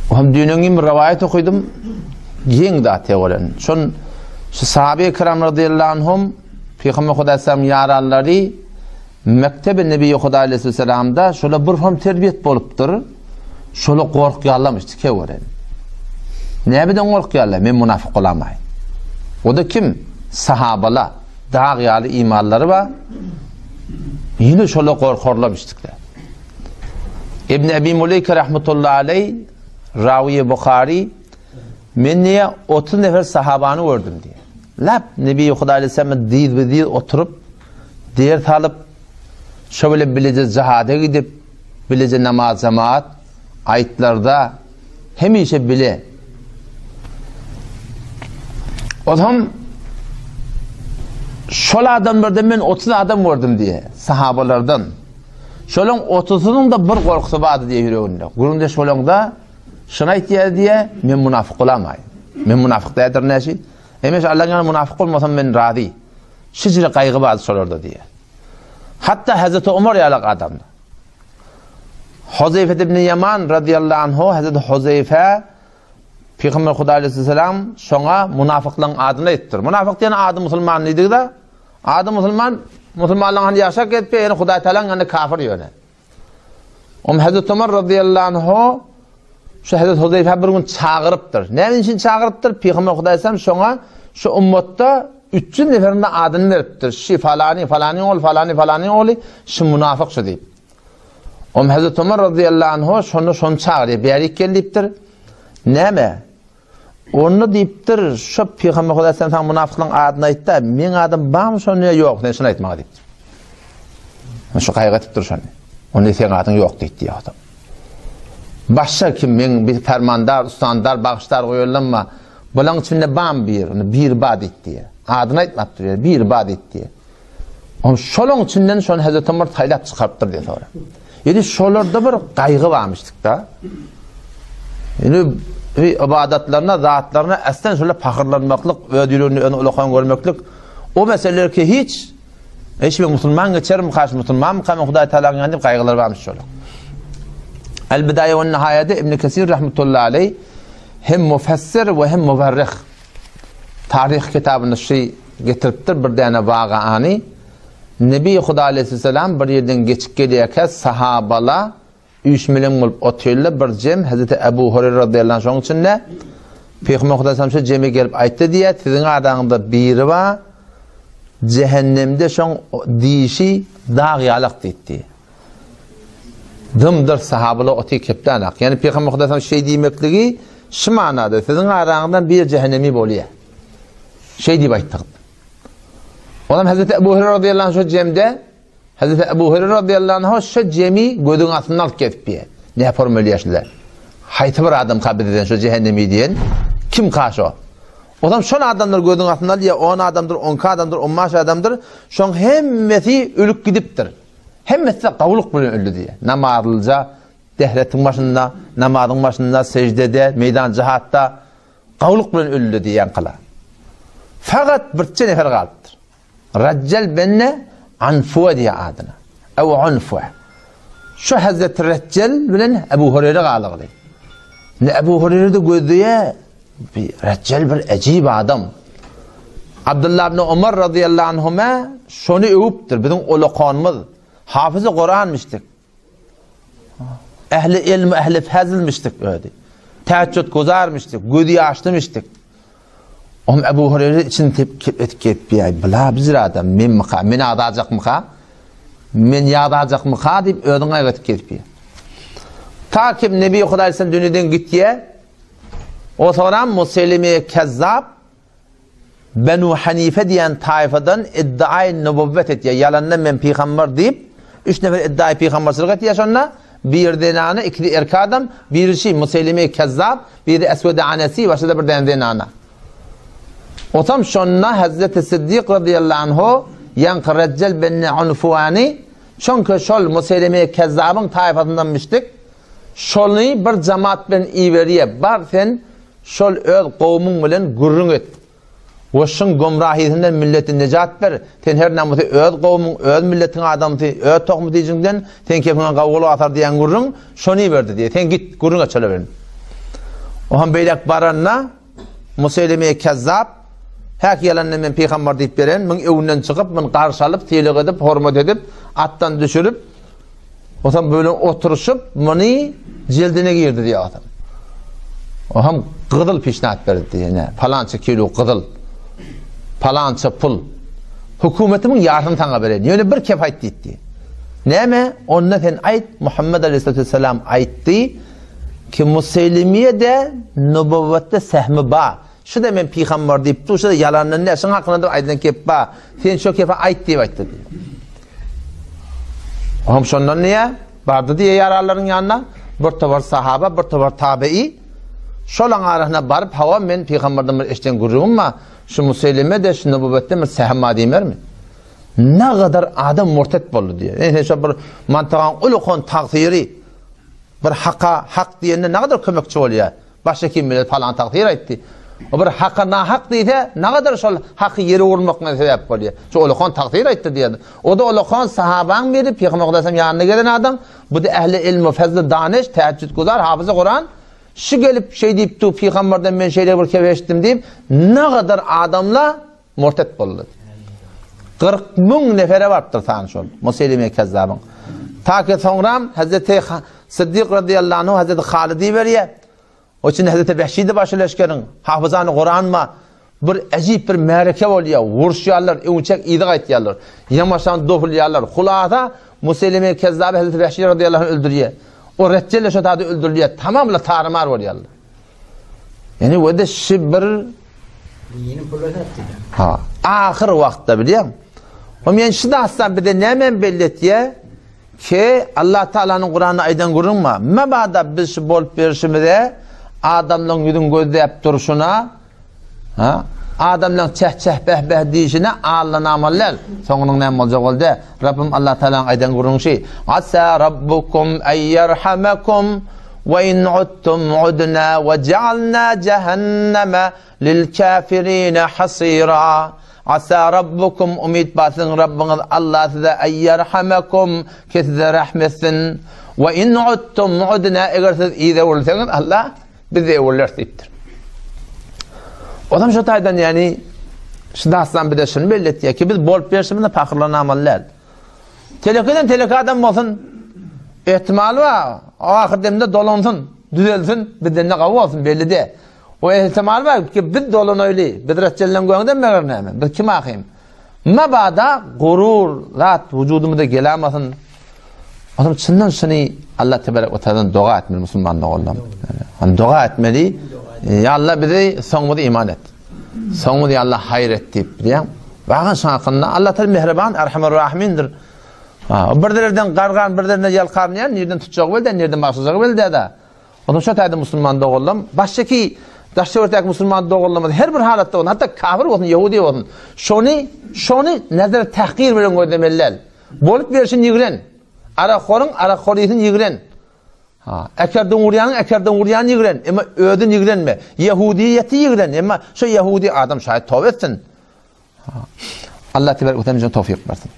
Hem dünün bir rivayet okudum. Yeng da teoren. Şon şu sahabe-i kiram radıyallahu anhum Peygamber Aleyhisselam yaralları Mektebe Nebi Huda Aleyhisselam'da şöyle bir ham terbiyet bolupdur. Şöyle korkuyallamıştı keoren. Ne biden korkuyalar? Men münafık olamayın. O da kim? Sahabala. Dağyalı imanları var. Yine şöyle korkorlamıştıklar. İbn Ebi Muleyke rahmetullahi aleyh Ravi Bukhari men niye 30 nefer sahabanı gördüm diye. Lap Nebi Huda Aleyhisselam'ın dil oturup dert alıp şöyle bilece cihada gidip bilece namaz cemaat ayetlarda hemişe bile Adam şol adamlardan men 30 adam gördüm diye sahabalardan. Şolun 30'unun da bir korkusu vardı diye yüreğinde. Gurunda şolun da şuna aytıyor diye men münafık olamayım. Men münafık değildir neşi? Emeş Allah'ın münafık olmasam men radi. Şicri kaygı bazı şolarda diye. Hatta Hazreti Ömer yalak adamdı. Huzeyfe ibn Yaman radıyallahu anhu Hazreti Huzeyfe Peygamber Huda Aleyhisselam şoňa münafıklığın adını ettir. Münafık diýen ady musulman idi da, ady musulmanlygyň ýaşak etpe, ýani Hudaý Teala'nın ýanynda kafir ýöne. Hazreti Ömer radıyallahu anhu şu Hazreti Huzeyfe bir gün çağırıpdyr. Näme üçin çağırıpdyr? Peygamber Huda Aleyhisselam şoňa şu ummatda 300 neferinde adyny beripdir. Şi falani ol, şu münafık şu diýip. Hazreti Ömer radıyallahu anhu şonu çağırýar, bäri gelipdir. Näme? Onu deyipdir, şu Peygamber Aleyhisselam sen münafıklığın adını aytdı, men adım bam şonuya yok, ne şunu aytmağa deyipdir. Şu kaygıtıpdır şonu. Onu sen adın yok deyipdi adam. Başka kim men bir fermandar, ustandar, bağışlar koyullanma, bulan içinde bam bir bad etdi. Adını aytmapdır, bir bad etdi. Şolun içinden şonu Hazreti Ömer taylap çıkarptır diye sonra. Yani şolarda bir kaygı varmıştık da. Yani ibadatlarına, zatlarına esten şöyle fakirlanmaklık, ödülünü ulakan görmeklik, o meseleler ki hiç bir Müslüman geçerim, karşı Müslüman mı, Hudaý Teala'nın yanında kaygılar varmış şöyle. El-Bidaye ve Nihayede İbn Kesir rahmetullahi aleyh hem müfessir ve hem müverrih tarih kitabında getiriptir bir tane vaqaani. Nebi Huda Aleyhisselam bir yerden geçip geliyken sahabala 3 milyon bulup otuyorlar bir cem Hazreti Ebu Hureyre radıyallahu anh içinde Peygamber Aleyhisselam şu cemi gelip ayttı diye sizin adağında biri var cehennemde şon dişi dağ yalak dedi. Dımdır sahabala otu keptanak. Yani Peygamber Aleyhisselam demekliği şu manada sizin adağından bir cehennemi boluyor. Deyip ayttı. Olam Hazreti Ebu Hureyre radıyallahu anh şu cemde Hazreti Ebu Hureyre radıyallahu anh şu cemi gödün altından alıp getip bir. Ne yapar öyle yaşlılar? Haytı bir adam kabul eden şu cehennemi diyen kim karşı o? Olam şun adamlar gödün altından ya 10 adamdır, 10 adamdır, 15 adamdır. Şun hemmeti ölüp gidiptir. Hemmeti de kavuluk bilen öldü diye. Namazlıca, dehretin başında, namazın başında, secdede, meydan cihatta kavuluk bilen öldü diyen kala. Fakat bir nefer kalıptır. Reccal benne Anfuwa diye adına. Ev Anfuwa. Şu Hazreti Reccal bilen Ebu Hureyre kalıqdı. Ebu Hureyre de gördüğü Reccal bir ecib adam. Abdullah ibn Ömer radıyallahu anhuma şunu övüptür. Bizim uluqanımız. Hafız-ı Kur'an'mıştık. Ehli ilmi, ehli fezilmiştik öyle. Teheccüd gozarmıştık. Gödüğü açtımıştık. Ebu Hureyre için tepkip bila bizir adam men adacak mıka men yadacak mıka deyip ödüne getip ta ki Nebi Huda Aleyhisselam dünyadan gittiye o sonra Muselime Kezzab Benu Hanife diyen tayfadan iddiayı nübüvvet ettiye yalanla men peygamber deyip 3 nefer iddiayı peygamberçilik ettiye sonra bir denana ikili erkek adam birisi Muselime Kezzab biri Esved Anasi başka bir denana. Otam şonna Hazreti Siddiq radıyallahu anhu yankı Reccal benne Anfuwani çünkü şol Muselime Kezzab'ın tayfasındanmıştık. Şolunu bir cemaat ben iveriye barfen şol öz qawmun bilen gurrun et. Oşun gomrahiyetinden milletin necat ver. Ten her namıtı öz qawmun, öz milletin adamı, öz toqmu diyicinden ten kepine qavgulu atar diyen gurrun şonu verdi diye. Ten git gurrun açıla verin. O ham beylek baranna Musaylime kezzap hak yalanını men peygamber deyip beren men evinden çıkıp men karşı alıp telik edip hormat edip attan düşürüp o zaman böyle oturuşup meni cildine girdi diye adam. O ham gıdıl pişnat verdi yani falanca kilo gıdıl falanca pul hükümetimin yardım tanga beredi. Öyle bir kefayet etti. Neme? Ondan sen ayet Muhammed Aleyhisselam aytti ki Musaylimiye de nübüvvette sehmi ba. Şu da men peygamber deyip şu da yalanını ne? Şun hakkında da aydan kep ba. Sen şu kefa ayet deyip aytti. Ham şondan niye? Bardı diye yararların yanına bir tavar sahaba, bir tavar tabi'i şolan arasına barıp hava men peygamberden bir eşten görürüm ma şu Musaylime de şu nübüvvette mi sehma deyimer mi? Ne kadar adam murtet boldu diye. Yani şu bir mantığın ulukon takdiri bir hak diyene ne kadar kömekçi oluyor. Başka kim bilir falan takdir etti. O bir hakka na hak deyde ne kadar şol hakkı yeri vurmakına sebep oluyor. Şu ulukon takdir etti diye. O da ulukon sahaban biri Peygamber Aleyhisselam yanına gelen adam. Bu da ehli ilmi, fazla daniş, teheccüd güzar, hafızı Kur'an. Şu gelip şey deyip tu Peygamberden ben şeyler bir keve eşittim deyip ne kadar adamla murtet boldu. 40 bin nefere vardır tanış ol. Musaylime kezzabın. Ta ki sonram Hazreti Sıddık radıyallahu anh Hazreti Halid'i veriye. O için Hazreti Behşi'de başı leşkerin. Hafızanı Kur'an'ma bir acayip bir mereke oluyor. Vuruşuyorlar, ünçek idik aytıyorlar. Yamaşan dofuluyorlar. Hulata Musaylime kezzabı Hazreti Behşi radıyallahu anh öldürüyor. O reccelle şu tadı öldürüyor. Tamamla tarımar oluyorlar. Yani o da şibir yeni problem yaptı. Ha, ahir vakti biliyor musun? O men şu da aslan bir de nemen belirtiye ki Allah Teala'nın Kur'an'ı aydan görünme. Mebada biz şu bolup verişimizde adamların yüzün gözleyip duruşuna adamların çeh beh deyişine Allah'ın amallar. Sonunun ne olacak oldu? Rabbim Allah Teala'nın aydan görün şey. Asa rabbukum eyyerhamekum ve in uttum udna ve cealna cehenneme lil kafirine hasira. Asa rabbukum umid basın Rabbiniz Allah size eyyerhamekum ki size rahmetsin ve in uttum udna eğer siz iyi de olursanız Allah bize uğurlarsıdır. O zaman şu taydan yani şu da aslan bir de şunu belirtiyor ki biz bol perşeminde fakirlerine amallar. Telekeden adam olsun ihtimal var. Ahir demde dolansun, düzelsin, bizden ne kavga olsun belli de. O ihtimal var ki biz dolan öyle. Biz reçellen göğünden meğer neyme. Biz kim akıyım? Mebada gurur, zat vücudumda gelemesin. O zaman çından şunu Allah Tebarek ve Teala'dan dua etmeli Müslüman da oğlum. Yani dua etmeli. Ya Allah bizi sonumuza iman et. Sonumuza Allah hayır et deyip biliyor musun? Bakın şu hakkında Allah Teala mehriban, erhamer rahimindir. Birlerden qarğan, birlerden yalqarmayan, nereden tutacak beldi, nereden başlayacak beldi de. Onun şu tayda Müslüman da oğlum. Baştaki daşça örtek Müslüman da oğlum. Her bir halatta olun. Hatta kafir olsun, Yahudi olsun. Şunu nazar tahkir bilen koydemeliler. Bolup verişin yigren. Arakhoriysin yigren. Ekerden uğrayan yigren. Ama ödün yigrenme. Yahudiyeti yigren. Ama şu Yahudi adam şayet tövbe etsin. Allah tebarek ve teala tevfik versin.